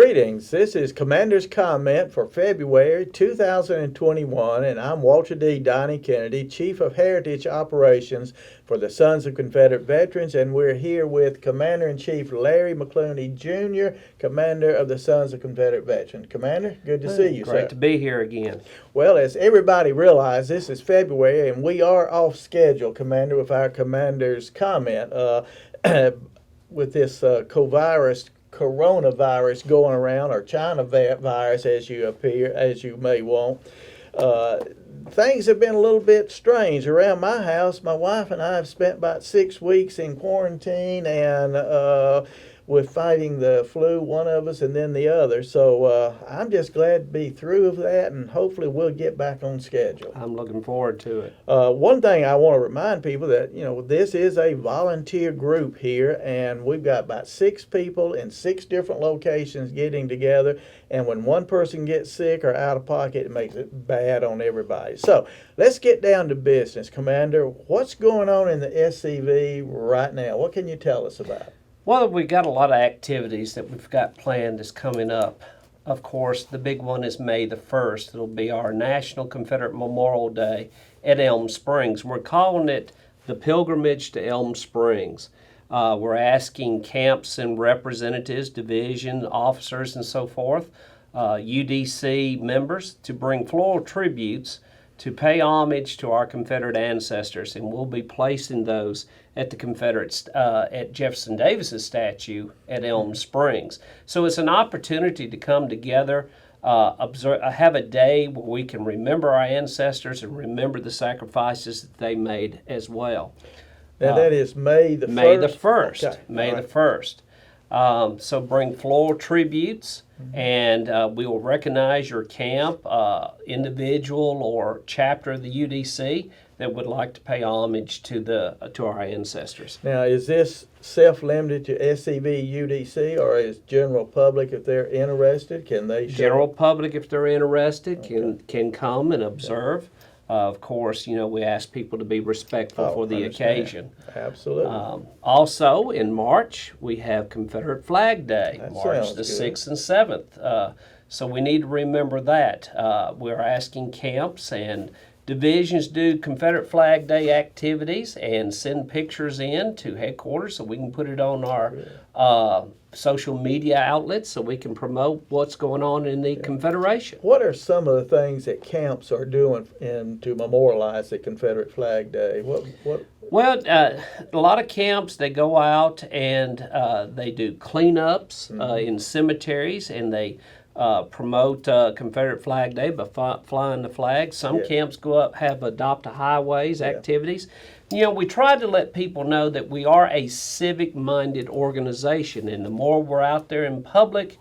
Greetings. This is Commander's Comment for February 2021, and I'm Walter D. Donnie Kennedy, Chief of Heritage Operations for the Sons of Confederate Veterans, and we're here with Commander-in-Chief Larry McClooney, Jr., Commander of the Sons of Confederate Veterans. Commander, good to see you, sir. Great to be here again. Well, as everybody realizes, this is February, and we are off schedule, Commander, with our Commander's Comment. With this coronavirus going around, or China virus as you may want. Things have been a little bit strange around my house. My wife and I have spent about 6 weeks in quarantine, and with fighting the flu, one of us and then the other. So I'm just glad to be through with that, and hopefully we'll get back on schedule. I'm looking forward to it. One thing I want to remind people that, this is a volunteer group here, and we've got about 6 people in 6 different locations getting together, and when one person gets sick or out of pocket, it makes it bad on everybody. So let's get down to business. Commander, what's going on in the SCV right now? What can you tell us about it? Well, we've got a lot of activities that we've got planned that's coming up. Of course, the big one is May the 1st. It'll be our National Confederate Memorial Day at Elm Springs. We're calling it the Pilgrimage to Elm Springs. We're asking camps and representatives, division officers, and so forth, UDC members, to bring floral tributes to pay homage to our Confederate ancestors, and we'll be placing those at the Confederates at Jefferson Davis's statue at Elm Springs. So it's an opportunity to come together, have a day where we can remember our ancestors and remember the sacrifices that they made as well. Now that is May the 1st? May the 1st. Okay. May the 1st. So bring floral tributes, and we will recognize your camp, individual or chapter of the UDC that would like to pay homage to our ancestors. Now, is this self-limited to SCV UDC, or is general public, if they're interested, can they show? General public, if they're interested, can come and observe. Of course, we ask people to be respectful for the occasion. Absolutely. Also, in March, we have Confederate Flag Day, March the 6th and 7th. So we need to remember that. We're asking camps and divisions do Confederate Flag Day activities and send pictures in to headquarters so we can put it on our social media outlets so we can promote what's going on in the Confederation. What are some of the things that camps are doing to memorialize the Confederate Flag Day? Well, a lot of camps, they go out and they do cleanups in cemeteries, and they promote Confederate Flag Day by flying the flag. Some camps go up, have adopt-a-highways activities. We try to let people know that we are a civic-minded organization, and the more we're out there in public,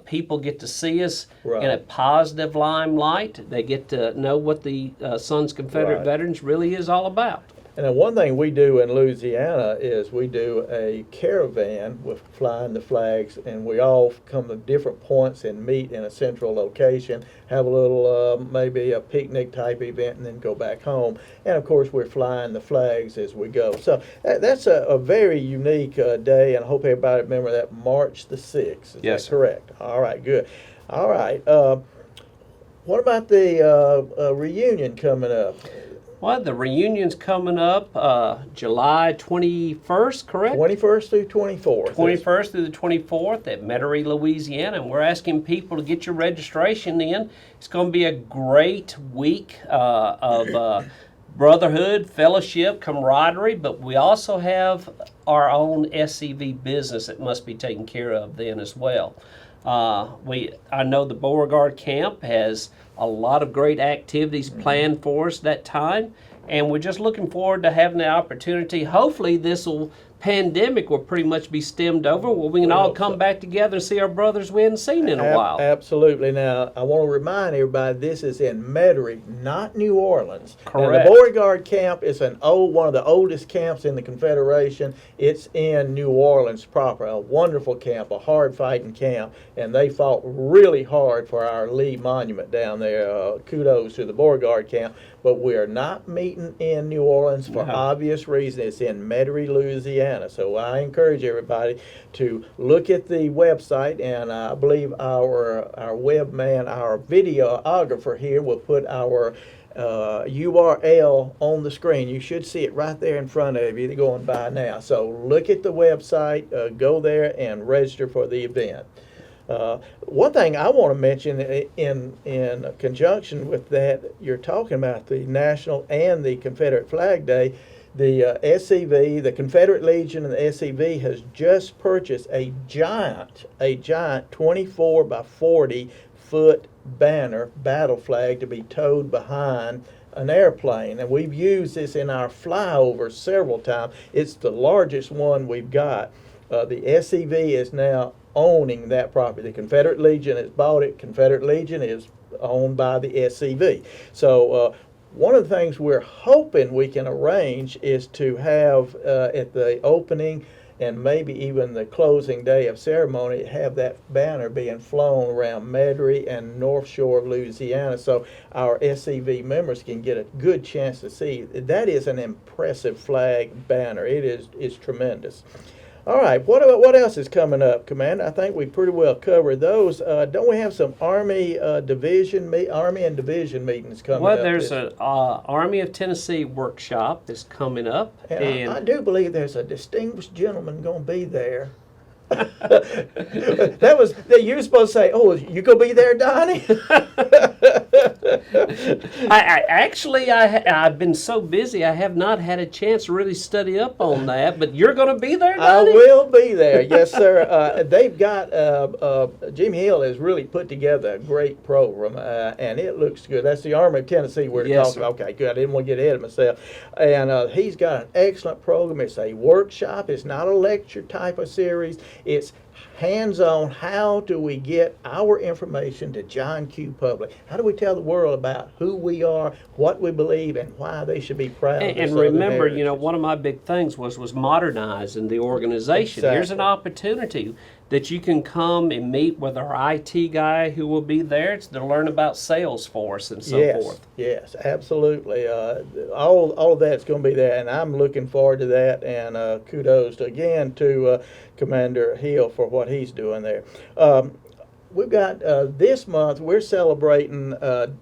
people get to see us in a positive limelight. They get to know what the Sons of Confederate Veterans really is all about. And then one thing we do in Louisiana is we do a caravan with flying the flags, and we all come to different points and meet in a central location, have a little, maybe a picnic type event, and then go back home. And of course, we're flying the flags as we go. So that's a very unique day, and I hope everybody remember that, March the 6th. Is that correct? All right, good. All right. What about the reunion coming up? Well, the reunion's coming up July 21st, correct? 21st through 24th. 21st through the 24th at Metairie, Louisiana. And we're asking people to get your registration in. It's going to be a great week of brotherhood, fellowship, camaraderie, but we also have our own SCV business that must be taken care of then as well. I know the Beauregard Camp has a lot of great activities planned for us that time, and we're just looking forward to having the opportunity. Hopefully this pandemic will pretty much be stemmed over, where we can all come back together and see our brothers we hadn't seen in a while. Absolutely. Now, I want to remind everybody this is in Metairie, not New Orleans. Correct. Now, the Beauregard Camp is one of the oldest camps in the Confederation. It's in New Orleans proper, a wonderful camp, a hard-fighting camp, and they fought really hard for our Lee Monument down there. Kudos to the Beauregard Camp. But we are not meeting in New Orleans for obvious reasons. It's in Metairie, Louisiana. Louisiana. So I encourage everybody to look at the website, and I believe our webman, our videographer here, will put our URL on the screen. You should see it right there in front of you going by now. So look at the website, go there and register for the event. One thing I want to mention in conjunction with that, you're talking about the National and the Confederate Flag Day. The SCV, the Confederate Legion, and the SCV has just purchased a giant 24 by 40 foot banner, battle flag, to be towed behind an airplane. And we've used this in our flyovers several times. It's the largest one we've got. The SCV is now owning that property. The Confederate Legion has bought it. Confederate Legion is owned by the SCV. So one of the things we're hoping we can arrange is to have at the opening and maybe even the closing day of ceremony, have that banner being flown around Metairie and North Shore of Louisiana, so our SCV members can get a good chance to see. That is an impressive flag banner. It's tremendous. All right, what else is coming up, Commander? I think we pretty well covered those. Don't we have some Army and Division meetings coming up? Well, there's an Army of Tennessee workshop that's coming up. And I do believe there's a distinguished gentleman going to be there. You were supposed to say, "Oh, you gonna be there, Donnie?" I've been so busy, I have not had a chance to really study up on that. But you're going to be there, Donnie? I will be there, yes, sir. They've got Jimmy Hill has really put together a great program, and it looks good. That's the Army of Tennessee we're talking about. Okay, good. I didn't want to get ahead of myself. And he's got an excellent program. It's a workshop. It's not a lecture type of series. It's hands-on. How do we get our information to John Q. Public? How do we tell the world about who we are, what we believe, and why they should be proud of and remember, one of my big things was modernizing the organization. Exactly. Here's an opportunity that you can come and meet with our IT guy who will be there to learn about Salesforce and so forth. Yes, absolutely. All of that's going to be there, and I'm looking forward to that. And kudos again to Commander Hill for what he's doing there. We've got this month, we're celebrating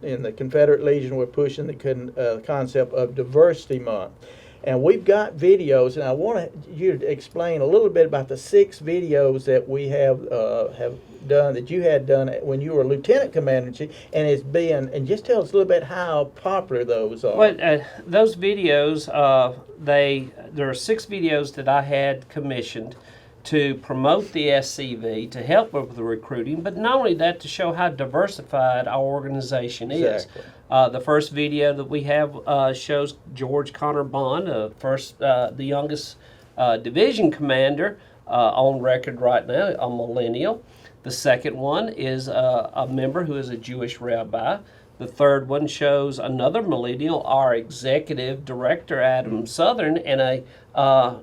in the Confederate Legion, we're pushing the concept of Diversity Month. And we've got videos, and I want you to explain a little bit about the 6 videos that we have done, that you had done when you were Lieutenant Commander-in-Chief, and just tell us a little bit how popular those are. Well, those videos, there are 6 videos that I had commissioned to promote the SCV, to help with the recruiting, but not only that, to show how diversified our organization is. Exactly. The first video that we have shows George Connor Bond, the youngest division commander on record right now, a millennial. The second one is a member who is a Jewish rabbi. The third one shows another millennial, our executive director, Adam Southern, and a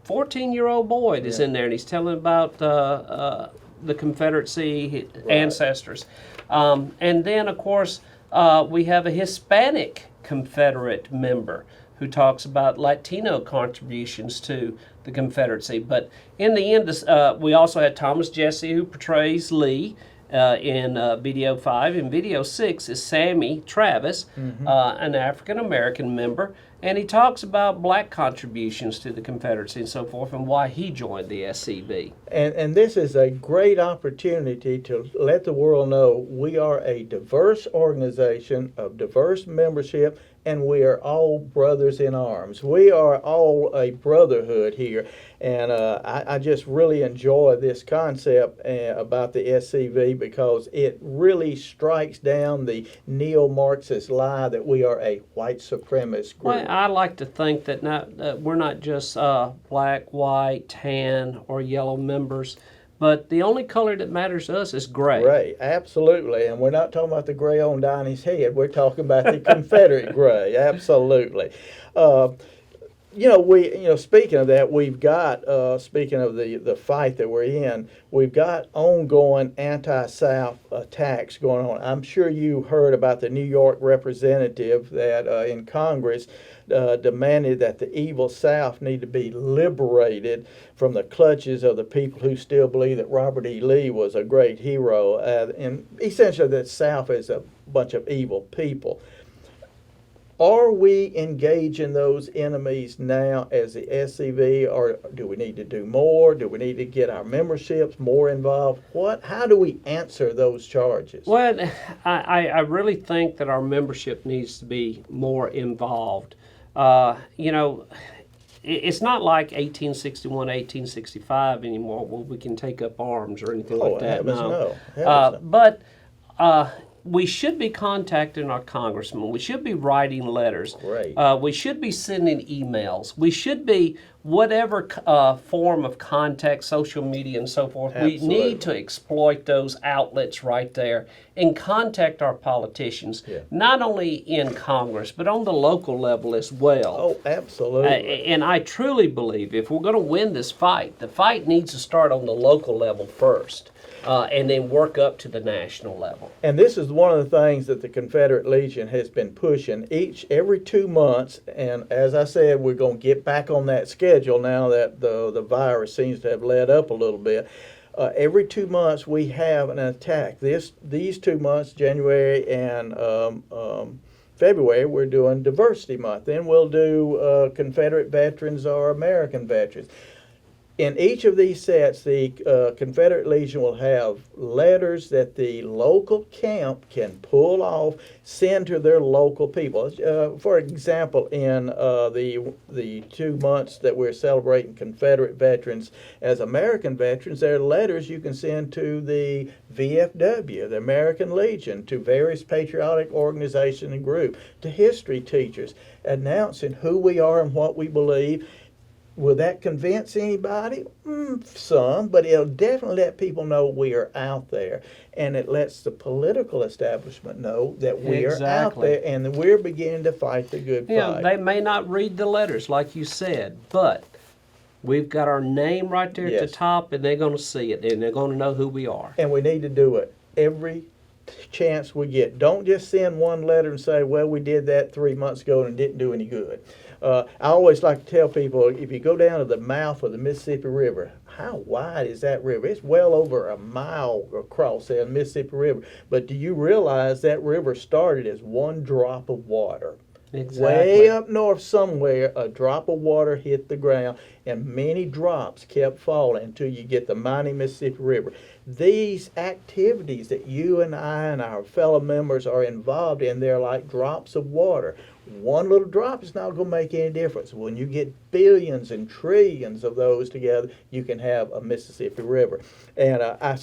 14-year-old boy that's in there, and he's telling about the Confederacy ancestors. And then, of course, we have a Hispanic Confederate member who talks about Latino contributions to the Confederacy. But in the end, we also had Thomas Jesse, who portrays Lee in video 5. In video 6 is Sammy Travis, an African-American member, and he talks about black contributions to the Confederacy and so forth, and why he joined the SCV. And this is a great opportunity to let the world know we are a diverse organization of diverse membership, and we are all brothers in arms. We are all a brotherhood here, and I just really enjoy this concept about the SCV, because it really strikes down the neo-Marxist lie that we are a white supremacist group. Well, I like to think that we're not just black, white, tan, or yellow members, but the only color that matters to us is gray. Gray, absolutely. And we're not talking about the gray on Donnie's head. We're talking about the Confederate gray, absolutely. Speaking of that, we've got, speaking of the fight that we're in, we've got ongoing anti-South attacks going on. I'm sure you heard about the New York representative that in Congress demanded that the evil South need to be liberated from the clutches of the people who still believe that Robert E. Lee was a great hero, and essentially that South is a bunch of evil people. Are we engaging those enemies now as the SCV, or do we need to do more? Do we need to get our memberships more involved? How do we answer those charges? Well, I really think that our membership needs to be more involved. It's not like 1861, 1865 anymore where we can take up arms or anything like that. No. But we should be contacting our congressman. We should be writing letters. Great. We should be sending emails. We should be whatever form of contact, social media and so forth. Absolutely. We need to exploit those outlets right there and contact our politicians, not only in Congress, but on the local level as well. Oh, absolutely. And I truly believe if we're going to win this fight, the fight needs to start on the local level first. And then work up to the national level. And this is one of the things that the Confederate Legion has been pushing every 2 months. And as I said, we're going to get back on that schedule now that the virus seems to have let up a little bit. Every 2 months we have an attack. These 2 months, January and February, we're doing Diversity Month. Then we'll do Confederate veterans or American veterans. In each of these sets, the Confederate Legion will have letters that the local camp can pull off, send to their local people. For example, in the 2 months that we're celebrating Confederate veterans as American veterans, there are letters you can send to the VFW, the American Legion, to various patriotic organizations and groups, to history teachers, announcing who we are and what we believe. Will that convince anybody? Some, but it'll definitely let people know we are out there. And it lets the political establishment know that we are out there and that we're beginning to fight the good fight. They may not read the letters like you said, but we've got our name right there at the top, and they're going to see it, and they're going to know who we are. And we need to do it every chance we get. Don't just send one letter and say, well, we did that 3 months ago and it didn't do any good. I always like to tell people, if you go down to the mouth of the Mississippi River, how wide is that river? It's well over a mile across there, the Mississippi River. But do you realize that river started as one drop of water? Exactly. Way up north somewhere, a drop of water hit the ground, and many drops kept falling until you get the mighty Mississippi River. These activities that you and I and our fellow members are involved in, they're like drops of water. One little drop is not going to make any difference. When you get billions and trillions of those together, you can have a Mississippi River. And I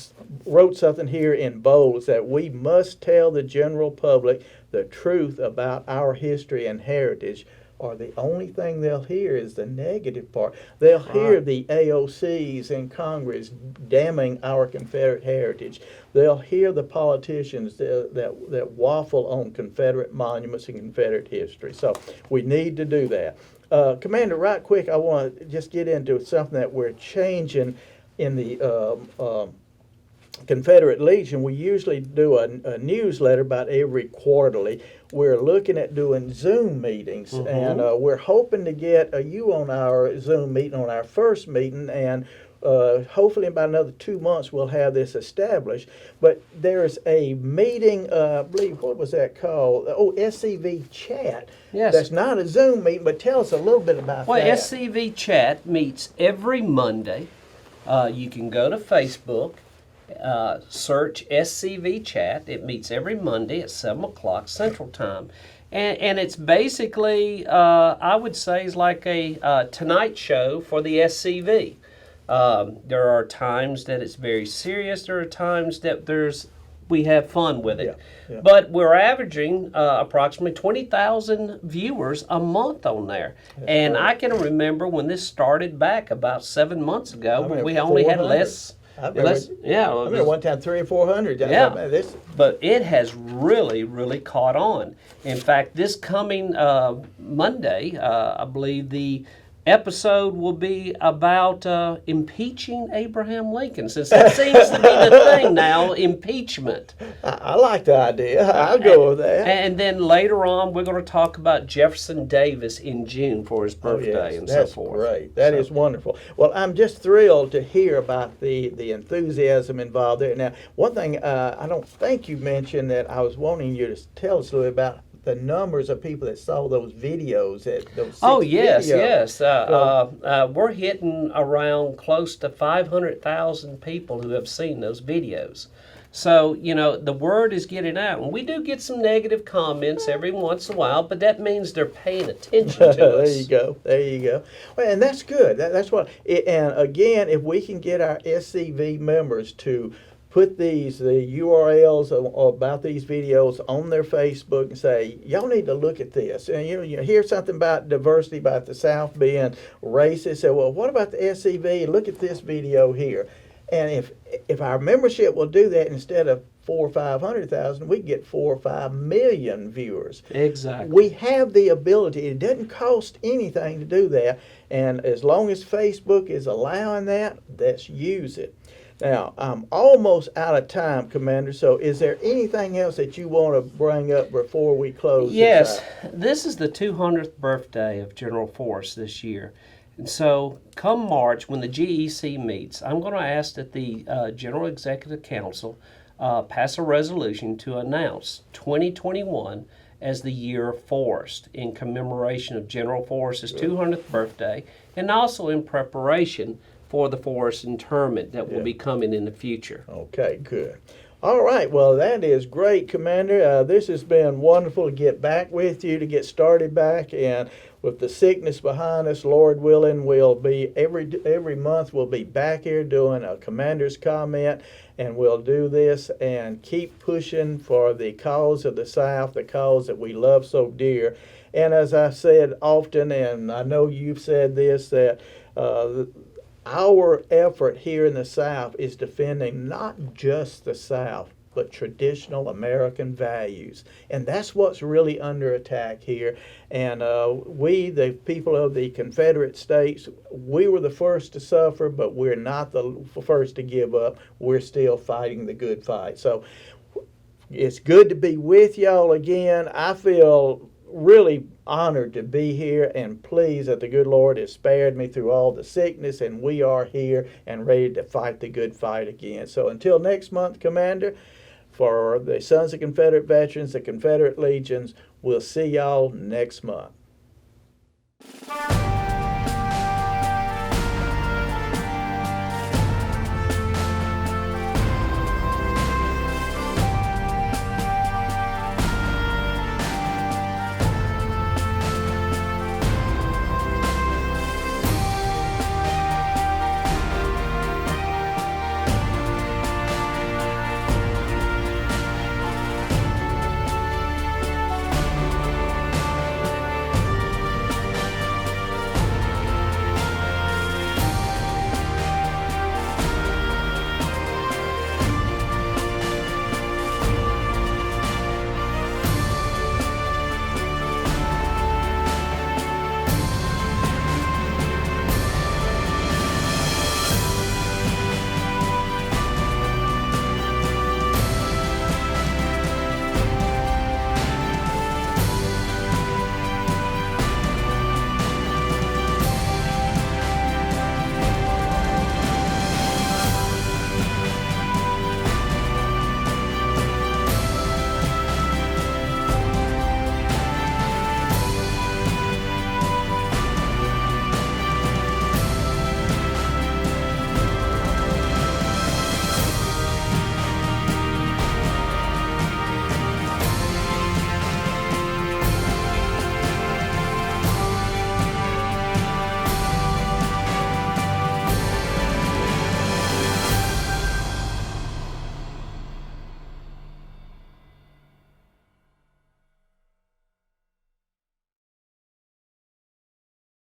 wrote something here in bold that we must tell the general public the truth about our history and heritage, or the only thing they'll hear is the negative part. They'll hear the AOCs in Congress damning our Confederate heritage. They'll hear the politicians that waffle on Confederate monuments and Confederate history. So we need to do that. Commander, right quick, I want to just get into something that we're changing in the Confederate Legion. We usually do a newsletter about every quarterly. We're looking at doing Zoom meetings, and we're hoping to get you on our Zoom meeting on our first meeting, and hopefully in about another 2 months we'll have this established. But there's a meeting, I believe, what was that called? Oh, SCV Chat. Yes. That's not a Zoom meeting, but tell us a little bit about Well, that. SCV Chat meets every Monday. You can go to Facebook. Search SCV Chat. It meets every Monday at 7 o'clock Central Time. And it's basically, I would say, is like a Tonight Show for the SCV. There are times that it's very serious. There are times that we have fun with it. Yeah. But we're averaging approximately 20,000 viewers a month on there. And I can remember when this started back about 7 months ago, when we only had less. I remember one time 300 or 400. Yeah, but it has really, really caught on. In fact, this coming Monday, I believe the episode will be about impeaching Abraham Lincoln, since that seems to be the thing now, impeachment. I like the idea. I'll go with that. And then later on, we're going to talk about Jefferson Davis in June for his birthday and so forth. That's great. That is wonderful. Well, I'm just thrilled to hear about the enthusiasm involved there. Now, one thing I don't think you mentioned that I was wanting you to tell us a little about the numbers of people that saw those videos. Yes. We're hitting around close to 500,000 people who have seen those videos. So, the word is getting out. And we do get some negative comments every once in a while, but that means they're paying attention to us. There you go. Well, and that's good. That's what. And again, if we can get our SCV members to put the URLs about these videos on their Facebook and say, y'all need to look at this. And you hear something about diversity, about the South being racist. Say, well, what about the SCV? Look at this video here. And if our membership will do that, instead of 400,000 or 500,000, we get 4 or 5 million viewers. Exactly. We have the ability. It doesn't cost anything to do that. And as long as Facebook is allowing that, let's use it. Now, I'm almost out of time, Commander, so is there anything else that you want to bring up before we close? Yes, this is the 200th birthday of General Force this year. And so come March, when the GEC meets, I'm going to ask that the General Executive Council pass a resolution to announce 2021 as the year of Forrest in commemoration of General Forrest's 200th birthday, and also in preparation for the Forrest interment that will be coming in the future. Okay, good. All right, well, that is great, Commander. This has been wonderful to get back with you, to get started back, and with the sickness behind us, Lord willing, we'll be every month we'll be back here doing a Commander's Comment, and we'll do this and keep pushing for the cause of the South, the cause that we love so dear. And as I said often, and I know you've said this, that our effort here in the South is defending not just the South, but traditional American values. And that's what's really under attack here. And we, the people of the Confederate States, we were the first to suffer, but we're not the first to give up. We're still fighting the good fight. So it's good to be with y'all again. I feel really honored to be here and pleased that the good Lord has spared me through all the sickness, and we are here and ready to fight the good fight again. So until next month, Commander, for the Sons of Confederate Veterans, the Confederate Legions, we'll see y'all next month.